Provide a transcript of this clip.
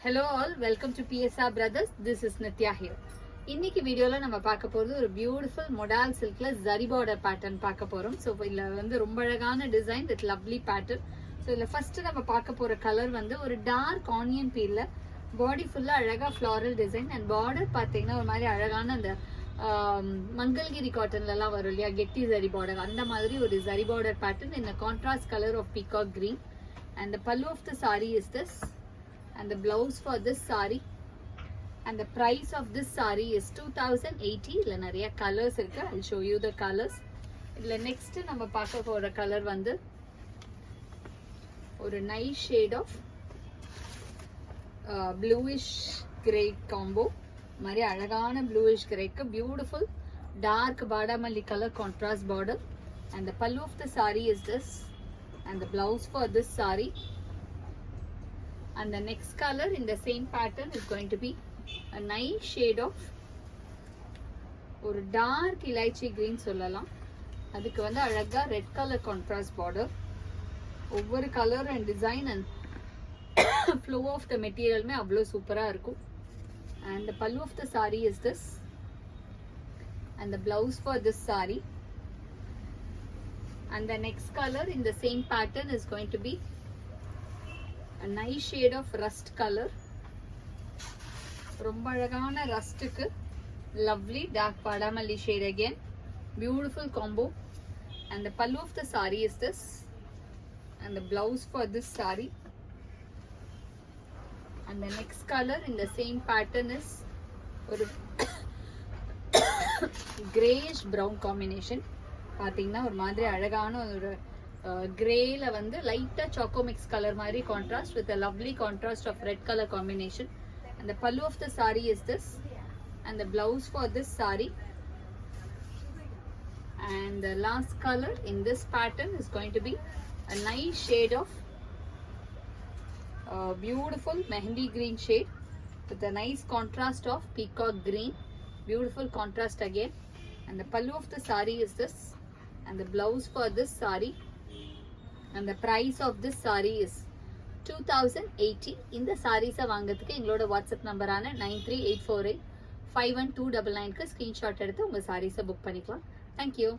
Hello all, welcome to PSR Brothers. This is Nitya here. இன்னைக்கு வீடியோல நம்ம பார்க்க போறது ஒரு பியூட்டிஃபுல் மொடால் சில்க்ல ஜரி பார்டர் பேட்டர்ன் பார்க்க போறோம். ஸோ இதுல வந்து ரொம்ப அழகான design with lovely pattern. So இதுல ஃபர்ஸ்ட் நம்ம பார்க்க போற கலர் வந்து ஒரு டார்க் ஆனியன் பீல்ல பாடி ஃபுல்லா அழகா ஃபிளாரல் டிசைன் அண்ட் பார்டர் பார்த்தீங்கன்னா ஒரு மாதிரி அழகான அந்த மங்கல்கிரி காட்டன்ல எல்லாம் வரும் இல்லையா, கெட்டி ஜரி பார்டர், அந்த மாதிரி ஒரு zari border pattern in a contrast color of peacock green. And the pallu of the saree is this, and the blouse for this saree, and the price of this saree is 2080. இல்ல நிறைய colours இருக்கு, I'll show you the colors. இதுல next நம்ம பார்க்க போற colour வந்து ஒரு nice shade of bluish grey combo. மாதிரி அழகான bluish greyக்கு பியூட்டிஃபுல் டார்க் பாடாமல்லி colour contrast border. And the pallu of the saree is this, and the blouse for this saree. And the next color in the same pattern is going to be a nice shade of ஒரு dark elaichi green சொல்லலாம். அதுக்கு வந்து அழகா red colour contrast border. ஒவ்வொரு colour and design and flow of the மெட்டீரியலுமே அவ்வளோ சூப்பராக இருக்கும். And the pallu of the saree is this, and the blouse for this saree. And the next color in the same pattern is going to be a nice shade of rust color. ரொம்ப அழகான ரஸ்ட்க்கு lovely dark padamalli shade again, beautiful combo. And the pallu of the saree is this, and the blouse for this saree. And the next color in the same pattern is ஒரு grayish brown combination. பார்த்தீங்கன்னா ஒரு மாதிரி அழகான ஒரு கிரேல வந்து லைட்டா choco mix colour மாதிரி contrast with a lovely contrast of red color combination. And the pallu of the saree is this, and the blouse for this saree. And the last color in this pattern is going to be a nice shade of beautiful mehendi green shade with a nice contrast of peacock green. Beautiful contrast again. And the pallu of the saree is this, and the blouse for this saree. And the price of this saree is 2080. இந்த சாரீஸை வாங்கிறதுக்கு எங்களோட WhatsApp நம்பரான 9384851299க்கு screenshot எடுத்து உங்கள் சாரீஸை book பண்ணிக்கலாம். Thank you.